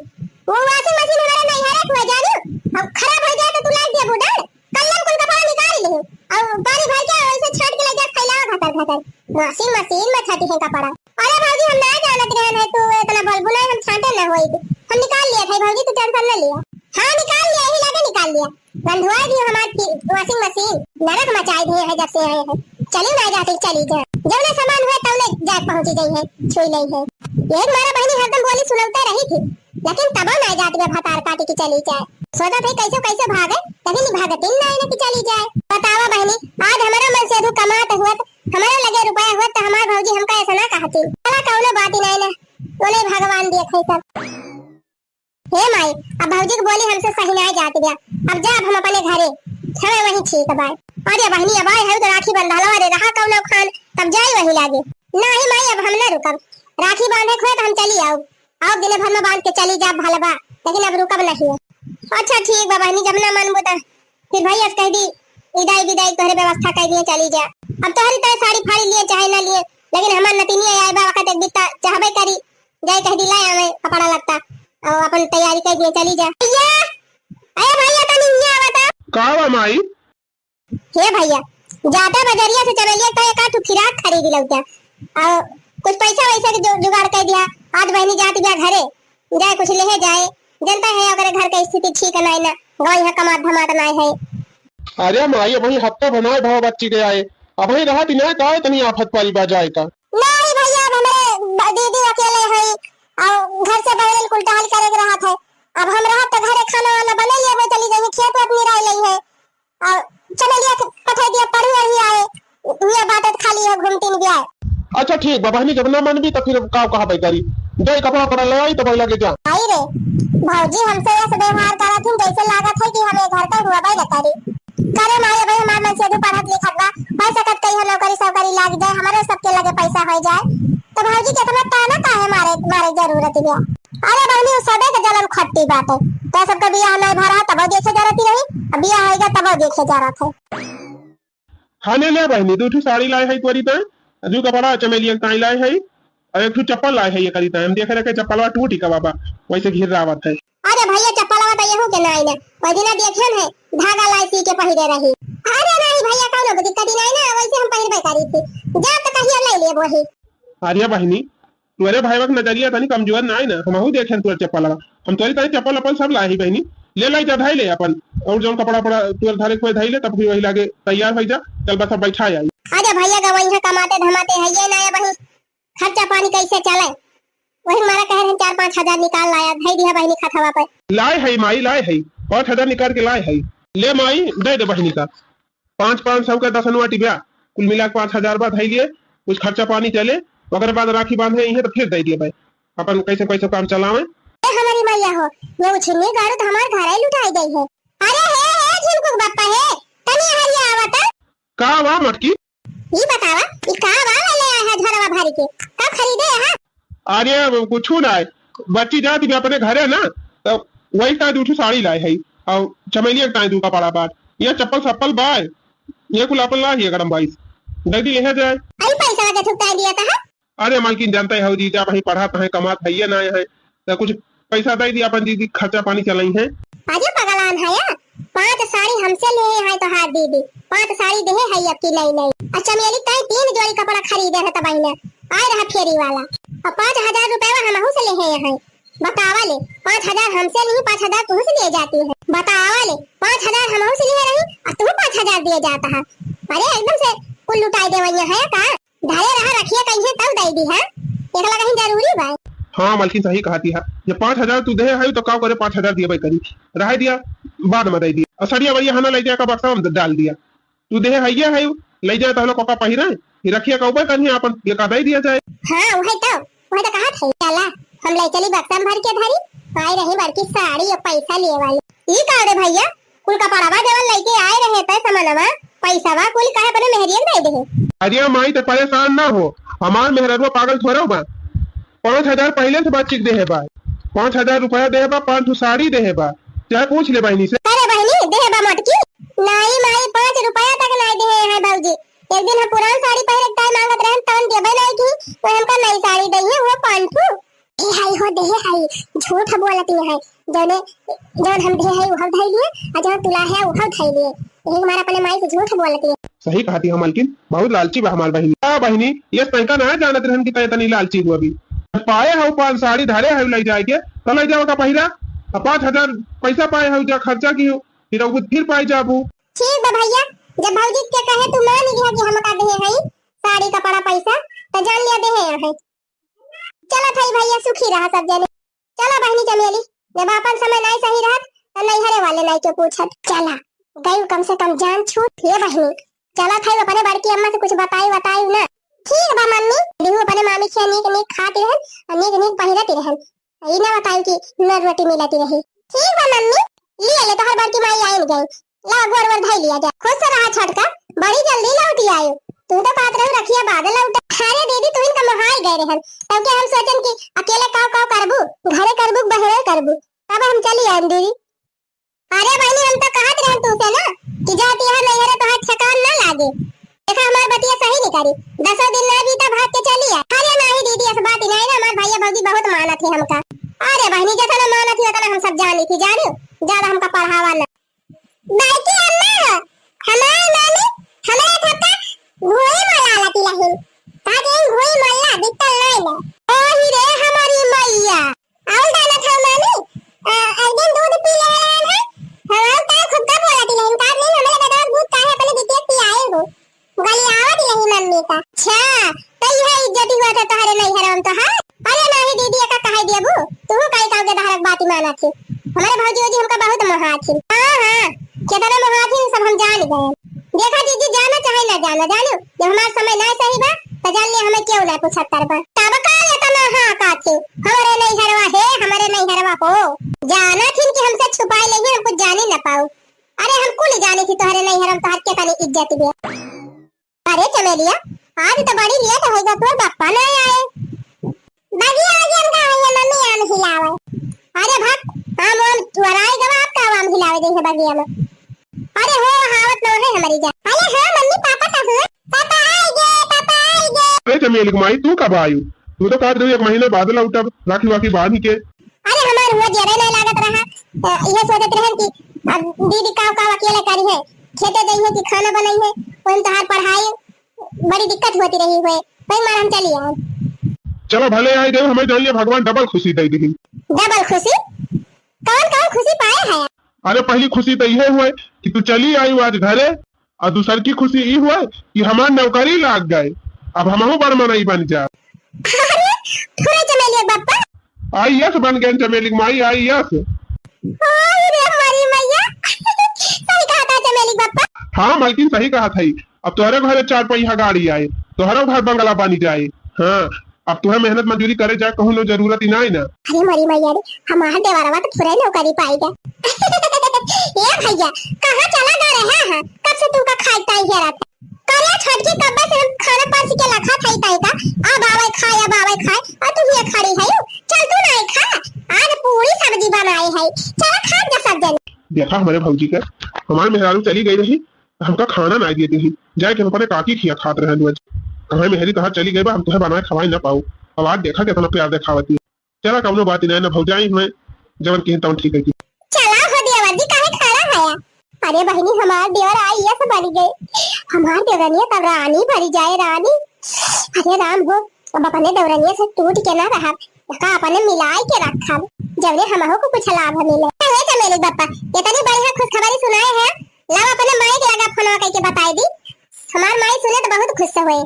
[SPEAKER 2] वो वॉशिंग मशीन हमारा नहीं हरत हो जानो अब खराब हो जाए तो तू लाग दे बुढ़ा कल्लम कुल कपड़ा निकाल ली और पानी भर के वैसे छाट के ले जा फैलाओ घातर वॉशिंग मशीन में छाटी है कपड़ा अरे भौजी हम ना जानत रहन है तू इतना बलबुला हम छाटे ना होई हम निकाल लिया था भौजी तू टेंशन ना लिया हां निकाल लिया ही लगे निकाल लिया गंधवा दी हमारी वॉशिंग मशीन नरक मचाई दी है जब से आए हैं चली ना जाते चली जा जब ना सामान हुआ तब ले जा पहुंची गई है छुई नहीं है ये मारा बहनी हरदम बोली सुनाते रही थी लेकिन तब ना जाती है भतार काटी की चली जाए सोचा थे कैसे भागे कभी नहीं भागती ना इन्हें की चली जाए बतावा बहनी आज हमारा मन से कमात हुआ हमारा लगे रुपया हुआ तो हमार भौजी हमका ऐसा ना कहती चला कौनो बात ही नहीं ना बोले भगवान देखे सब हे माई अब भौजी को बोली हमसे सही नहीं जाती गया अब जा हम अपने घरे समय वही ठीक है अरे बहनी अब आए है तो राखी बंधाला अरे रहा कौनो खान तब जाई वही लागे नहीं माई अब हम ना रुकब राखी बांधे खोए तो हम चली आओ आओ दिन भर में बांध के चली जा भलबा, लेकिन अब रुकब नहीं। अच्छा ठीक बा बहनी, जब ना मानबो त फिर भैया कह दी विदाई विदाई तोहरे व्यवस्था कर दिए चली जा। अब तोहरी तरह साड़ी फाड़ी लिए चाहे ना लिए, लेकिन हमार नतिनी आए बा वक्त एक बिता चाहबे करी जाए कह दी लाए हमें कपड़ा लगता और अपन तैयारी कर दिए चली जा। भैया अरे भैया तनी हिया आवता
[SPEAKER 1] का बा माई?
[SPEAKER 2] हे भैया जाता बजरिया से चमेलिया का एक आठ फिराक खरीदी लौटा और कुछ पैसा वैसा के जुगाड़ कर दिया। आज बहनी जाती बिया घरे जाए कुछ ले जाए, जनता है अगर घर का स्थिति ठीक नहीं ना गाँव यहाँ कमात धमात नहीं है।
[SPEAKER 1] अरे माई अब वही हफ्ता बनाए भाव बच्ची के आए, अब वही रहा दिन का इतनी आफत पारी बाजाए का।
[SPEAKER 2] नहीं भैया अब हमारे दीदी अकेले हैं और घर से बगल कुलटाल करे के रहा था। अब हम रहा तो घरे खाना वाला बने लिए वो चली गई, खेत अपनी रह ली है और चमेलिया पठा दिया पढ़ी रही आए ये बात खाली है घूमती नहीं आए।
[SPEAKER 1] अच्छा ठीक बा बहनी, जब ना मन भी तो फिर का कहा बेकारी दे कपड़ा पड़ा ले तो भाई लगे जा।
[SPEAKER 2] आई रे भौजी हमसे ऐसे व्यवहार करा थी जैसे लागत है कि हमें घर का हुआ भाई बतारी करे मारे भाई हमारे मन से पढ़त लिखत बा पैसा कट कहीं नौकरी सरकारी लाग जाए हमारे सबके लगे पैसा हो जाए तो भौजी कितना ताना काहे मारे मारे जरूरत है। अरे बहनी सबे के जलन खट्टी बात है तो सबका बियाह नहीं भरा तब देखे जा रही रही, अब बियाह होएगा तब देखे जा रहा था।
[SPEAKER 1] खाने ले बहनी दूठी साड़ी लाए है तोरी ता अजू कपड़ा चमेलिया ताई लाए है और एक चप्पल लाए है ये करी ता हम देखे रखे चप्पलवा टूटी का बाबा वैसे घिर रावत है।
[SPEAKER 2] अरे भैया चप्पलवा तो यहू के नहीं ना वदिना देखे है धागा लाई सी के पहिरे रही। अरे नहीं भैया कौनो दिक्कत नहीं ना वैसे हम पहिरबे करी थी जा तो कहिया ले ले वही।
[SPEAKER 1] अरे बहनी तुअरे भाई वक्त नजरिया तनी कमजोर ना ना हमहू देखे तुअर चप्पलवा हम तोरी ताई चप्पल अपन सब लाए ही बहनी ले लाई जा धाई ले अपन और जो कपड़ा पड़ा तुअर धारे कोई धाई ले तब फिर वही लागे तैयार हो जा चल बस अब बैठा आई।
[SPEAKER 2] अरे भैया का वही कमाते धमाते है ये ना वही खर्चा पानी कैसे चले वही हमारा कह रहे 4-5 हजार निकाल लाया धाई दिया बहनी खतवा पे
[SPEAKER 1] लाए है माई लाए है 5,000 निकाल के लाए है ले माई दे दे बहनी का 500 का 10 अनुआ टिबिया कुल मिला के 5,000 बात है लिए कुछ खर्चा पानी चले अगर बाद राखी बांधे है तो फिर दे दिए भाई अपन कैसे कैसे काम चलावे।
[SPEAKER 2] हमारी मैया हो ये उछिनी गाड़ो तो हमार घर ही लुटाई गई है। अरे हे झुमकुक बाप्पा है तनी हरिया आवता
[SPEAKER 1] का वा मटकी
[SPEAKER 2] ये बतावा ये का वा ले आया है झरवा भारी के कब खरीदे है?
[SPEAKER 1] अरे कुछ ना बच्ची जाती अपने घरे ना तो वही का दूठी साड़ी लाए है और चमेलिया का दू का पड़ा बात ये चप्पल सप्पल बाय ये कुल अपन ला ही गरम 22 जल्दी ले जाए।
[SPEAKER 2] आई पैसा का ठुकता दिया था।
[SPEAKER 1] अरे मालकिन जानते है जीजा वही पढ़ा है कमात है ये ना है तो कुछ पैसा दे दिया अपन दीदी खर्चा पानी चलाई है।
[SPEAKER 2] अजय पगलान है या 5 साड़ी हमसे ले है तो हाथ दीदी 5 साड़ी दे है अब की नहीं और चमेली ताई 3 जोड़ी कपड़ा खरीदे है तब ना आए रहा फेरी वाला और 5,000 रुपए हमहू से ले है बतावा ले 5,000 हमसे नहीं 5,000 तुम से ले जाती है बतावा ले 5,000 हमहू से ले रही और तुम 5,000 दिए जाता है। अरे एकदम से कुल लुटाई देवैया है का धारे रहा रखिए कहीं तब दे दी है एक लगा ही जरूरी बा।
[SPEAKER 1] हाँ मालकिन सही कहती है ये 5,000 तू दे है तो का करे 5,000 दिया भाई करी रह दिया बाद में दे दिया और सड़िया बढ़िया हना ले जाए का बक्सा में डाल दिया तू दे है ये है ले जाए तो हम लोग कोका पहिरे फिर रखिए का ऊपर करनी अपन ये का दे दिया जाए।
[SPEAKER 2] हां वही तो कहा थे चला हम ले चली बक्सा में भर के धरी आए रही बड़की साड़ी और पैसा लिए वाली ई का रे भैया कुल का पड़ावा जवन लेके आए रहे थे सामानवा पैसावा कुल काहे बने मेहरियन दे दे।
[SPEAKER 1] अरे माई तो परेशान ना हो हमार मेहरवा पागल थोड़ा बा 5,000 पहले से बात चिक दे है बा 5,000 रुपया दे है बा 5 साड़ी दे है बा चाहे पूछ ले बहनी से।
[SPEAKER 2] अरे बहनी दे है बा मटकी नहीं माई 5 रुपया तक नहीं दे है बाबूजी एक दिन हम पुरान साड़ी पहन के मांगत रहन तन देबे नहीं की तो हमका नई साड़ी दई है वो 500 ए हाय हो दे है हाय झूठ बोलती है जने जन हम दे है वो धई लिए और जन तुला है वो धई लिए यही हमारा अपने माई से झूठ बोलती है।
[SPEAKER 1] सही कहती है मालकिन बहुत लालची बा हमार बहनी। हां बहनी ये तनका ना जानत रहन की तनी लालची हुआ अभी पाए हो 5 साड़ी धारे है ले जाए के तो ले जाओ का पहिरा 5,000 पैसा पाए हो जा खर्चा की हो फिर पाए जाबू।
[SPEAKER 2] ठीक है भैया जब भौजी के कहे तू मान लिया कि हम का दे है साड़ी का पड़ा पैसा तो जान लिया दे है। चलो भाई भैया सुखी रहा सब जने चलो बहनी चमेली जब अपन समय नहीं सही रहत तो नहीं हरे वाले नहीं के पूछत चला गई कम से कम जान छूट ये बहनी चला थाई अपने बड़की अम्मा से कुछ बताई ना ठीक बा मम्मी दिहु अपने मामी के नीक खाती रहन और नीक पहिरती रहन ई ना बताई कि न रोटी मिलती रही ठीक बा मम्मी ले ले तो हर बार की माई आई गई ला गोरवर धाई लिया जा खुश रहा छटका बड़ी जल्दी लौटी आयो तू तो बात रहो रखिया बादल उठा। अरे दीदी तू इनका मोहाल गए रहन तब के हम सोचन कि अकेले काव करबू घरे करबू बहरे करबू तब हम चली आए दीदी। अरे बहनी हम तो कहत रहन तू से ना कि जाती है नहीं है तो हाथ थकान ना लागे। देखा हमार बतिया सही नहीं करी 10 दिन ना बीता भाग के चली आ। अरे नहीं दीदी ऐसा बात ही नहीं ना हमार भैया भौजी बहुत मानत है हमका। अरे बहनी जैसा ना मानत है उतना हम सब जानी थी जानो ज्यादा हमका पढ़ावा ना। बाकी अम्मा हमार नानी हमारे ठप्पा घोड़ी मल्ला लती लहिन ताकि घोड़ी मल्ला दिक्कत नहीं ना। ओ ही रे हमारी मैया आउल दाना था नानी एक दिन दूध पी ले रहे हैं हमार का खुद का बोला थी नहीं का नहीं हमारे दादा दूध काहे अपने बिटिया पी आए हो गली आवत नहीं मम्मी का। अच्छा तो यह इज्जत हुआ था तुम्हारे नहीं हराम तो है। अरे नहीं दीदी का कहे दियबू तू कहीं का के धारक बात माना थी हमारे भौजी जी हमका बहुत मोहा थी। हां कितना मोहा थी सब हम जान गए। देखा दीदी जाना चाहे ना जाना जानो जब हमारा समय ना सही बा तो जान ले हमें क्यों ना 75 बा तब का इतना हां का थी हमारे नहीं हरवा है हमारे नहीं हरवा हो जाना थी कि हमसे छुपाए लेंगे हम कुछ जाने ना पाओ। अरे हम कुल जाने थी तुम्हारे नहीं हरम तो हाथ के तनी इज्जत दे। अरे चमेलिया आज तो बड़ी लेट होगा तो पापा ना आए बागी आगे हम का है मम्मी आम हिलावे। अरे भाग हम तुराई गवा आपका आम हिलावे दे बागी में। अरे हो हावत न है हमारी जा। अरे हां मम्मी पापा कब है पापा आएंगे।
[SPEAKER 1] अरे चमेली माई तू कब आयु तू तो कहत रही एक महीने बाद लौटा राखी वाकी बाद ही के।
[SPEAKER 2] अरे हमार हुआ जरे नहीं लागत रहा ये सोचत रहन कि दीदी का अकेले करी है खेते गई है कि खाना बनाई है उन तहार पढ़ाई बड़ी दिक्कत होती रही है भाई मार हम चली आए।
[SPEAKER 1] चलो भले आई दे हमें जानिए भगवान डबल खुशी दे दी।
[SPEAKER 2] डबल खुशी कौन कौन खुशी पाए है।
[SPEAKER 1] अरे पहली खुशी तो ये हुआ कि तू चली आई आज घरे और दूसर की खुशी ये हुआ कि हमार नौकरी लाग गए अब हमहू बड़मनई बन जा।
[SPEAKER 2] अरे थोड़े चमेली बापा
[SPEAKER 1] आईएएस बन गए चमेली माई आईएएस।
[SPEAKER 2] अरे हमारी मैया सही कहा था चमेली बापा।
[SPEAKER 1] हाँ मालकिन सही कहा था अब तुम्हारे घरे 4 पहिया गाड़ी आए तुम्हारा घर बंगला बनी जाए। हाँ अब तुम्हें मेहनत मजदूरी करे जाए कहूँ लो जरूरत ही नहीं ना।
[SPEAKER 2] अरे हमारी मैया रे हमारा देवारा तो थोड़े नौकरी पाएगा। ये भैया कहाँ चला जा रहा है कब से तुमका खाइता ही रहता करे छोड़ के कब से हम खाना पास के लखा खाई ताई का अब आवे खाए और तू ये खड़ी है चल तू नहीं खा आज पूरी सब्जी बनाई है चल खा जा सब जन।
[SPEAKER 1] देखा हमारे भौजी के हमारे मेहरारू चली गई रही हमका खाना ना दिए थी जाए के अपने काकी खिया खात रहे रोज कहाँ मेहरी कहाँ चली गई हम तुम्हें बनाए खवाई ना पाऊ अब आज देखा कितना प्यार दिखावती चला कौनो बात नहीं ना भौजाई हुए जवन की तवन ठीक है की
[SPEAKER 2] चला हो देवर जी काहे खड़ा है। अरे बहनी हमार देवर आई ये सब बन गई हमार देवरनिया तब रानी भरी जाए रानी। अरे राम हो अब अपने देवरनिया से टूट के ना रहा का अपने मिलाई के रखा जब हमहु को कुछ लाभ मिले। है चमेली बापा इतनी बढ़िया खुशखबरी सुनाए है लाओ अपने माई के लगा फोन करके बताई दी हमार माई सुने तो बहुत खुश हुए।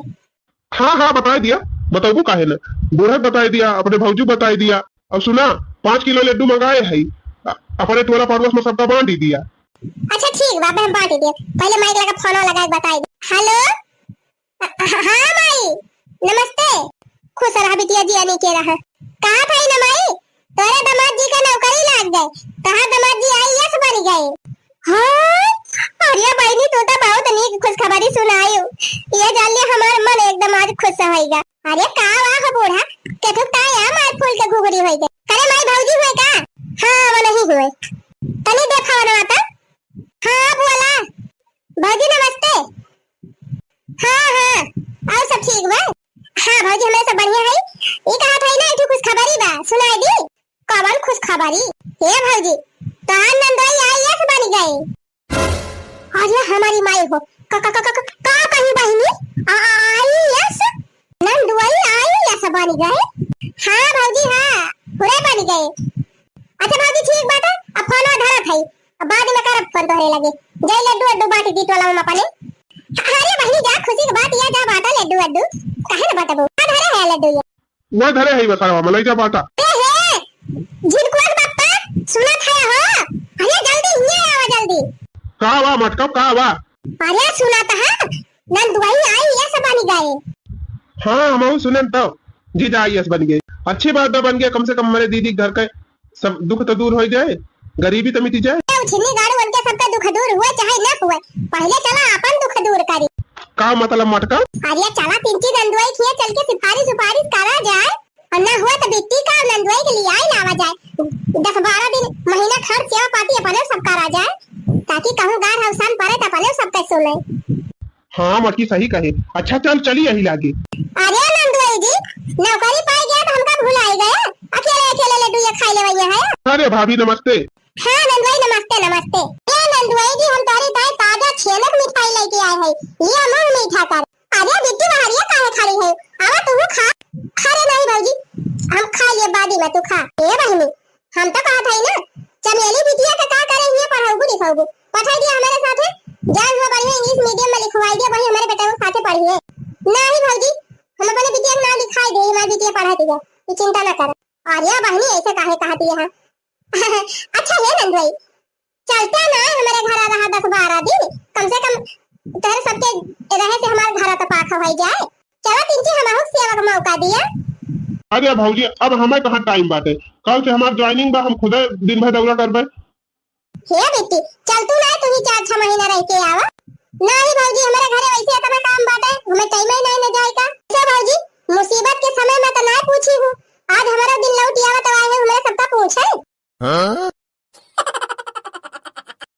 [SPEAKER 1] हाँ हाँ बता दिया बताऊ काहे ना बूढ़ा बता दिया अपने भौजू बता दिया और सुना 5 किलो लड्डू मंगाए है अपने टोला पड़ोस में सबका बांट दिया।
[SPEAKER 2] अच्छा ठीक बाबा हम बांट दिए पहले माइक लगा फोन लगा बताई दे। हेलो हाँ माई नमस्ते खुश रहा बिटिया जी आने के रहा कहाँ था ना माई तेरे दामाद जी का नौकरी लग गए कहाँ दामाद जी आई यस बन गए। हाँ अरे बहनी तो बहुत नीक खुशखबरी सुनाई ये जान ले हमार मन एकदम आज खुश होएगा। अरे का वाह बूढ़ा केठुक ताया मार फूल के घुघरी होई गए करे माई भौजी हुए का। हाँ वो नहीं हुए तनी देखा ना आता। हाँ बोला भौजी नमस्ते। हाँ और सब ठीक बा। हाँ भौजी हमें सब बढ़िया है ये कहा था ना एक खुश खबरी बा सुनाई दी कौन खुश खबरी हे भौजी तान नंदोई आईएएस बन गए। अरे हमारी माई हो का कहीं बहनी आईएएस नंदोई आईएएस बन गए। हाँ भौजी हाँ पूरे बन गए। अच्छा भौजी ठीक बात है अब फोन धरा था अब बाद में करब फोन तोहरे लगे जय लड्डू बांट दी टोला में अपने। अरे बहनी जा खुशी की बात या जा बाटा लड्डू काहे ना बाटा धरे है लड्डू
[SPEAKER 1] वो धरे है बसावा मलाई जा बाटा
[SPEAKER 2] जिनको बापा सुना था हो अरे जल्दी ये आवा जल्दी
[SPEAKER 1] का वा मटका का वा
[SPEAKER 2] अरे सुना था नंदुआई आई ये सब बन गए।
[SPEAKER 1] हाँ हम सुने तो जीजा आईएएस बन गए अच्छी बात बन गया कम से कम हमारे दीदी घर का सब दुख तो दूर हो जाए गरीबी तो मिट जाए।
[SPEAKER 2] छिन्नी गाड़ू उनके सबका दुख दूर हुए चाहे न हुए पहले चला अपन दुख दूर करी
[SPEAKER 1] का मतलब मटका?
[SPEAKER 2] अरे चला पिंकी नंदुआई किए चल के सिफारिश करा जाए और ना हुआ तो बिट्टी का नंदुआई के लिए आई लावा जाए 10-12 दिन महीना खर्च सेवा पाती अपने सब करा जाए ताकि कहूँ गार अवसान पड़े तो अपने सब कैसे सुने।
[SPEAKER 1] हाँ मटकी सही कहे। अच्छा चल चली यही लागे।
[SPEAKER 2] अरे नंदुआई जी नौकरी पाई गया तो हमका भुलाई गया अकेले अकेले लड्डू ये खाई ले है।
[SPEAKER 1] अरे भाभी नमस्ते।
[SPEAKER 2] हाँ नंदुआई नमस्ते नमस्ते। ये नंदुआई जी हम तारी ताई ताजा छेलक मिठाई लेके आए हैं ये मुंह मीठा कर। अरे बिट्टी बाहरिया काहे खड़ी है आवा तू खा। खरे नहीं भौजी हम खा लिए बादी में तू खा। ए बहनी हम तो कहा था ना चमेली बिटिया का का करे ये पढ़ाऊंगी लिखाऊंगी पढ़ाई दिया हमारे साथ जान हो बढ़िया इंग्लिश मीडियम में लिखवाई दिया वही हमारे बेटा को साथे पढ़ी है। नहीं भौजी हम अपने बिटिया को ना लिखाई दे हमारी बिटिया पढ़ाती है तू चिंता ना कर। अरे बहनी ऐसे काहे कहती है। अच्छा है नंदुआई चलते ना हमारे घर रहा 10-12 दिन कम से कम तेरे सबके रहे से हमारे घर तो पाखा हो जाए। चलो तिनकी हमारे सेवा का मौका दिया।
[SPEAKER 1] अरे भौजी अब हमें कहाँ टाइम बाटे कल से हमार ज्वाइनिंग बा हम खुद दिन भर दौड़ा करबे।
[SPEAKER 2] हे बेटी चल तू ना तू ही 4-6 महीना रह के आवा। नहीं भौजी हमारे घरे वैसे इतना काम बाटे हमें कई महीना न जाएगा। अच्छा भौजी मुसीबत के समय में तो ना पूछी हूँ आज हमारा दिन लौट आवा तो आए हमारे सबका पूछे।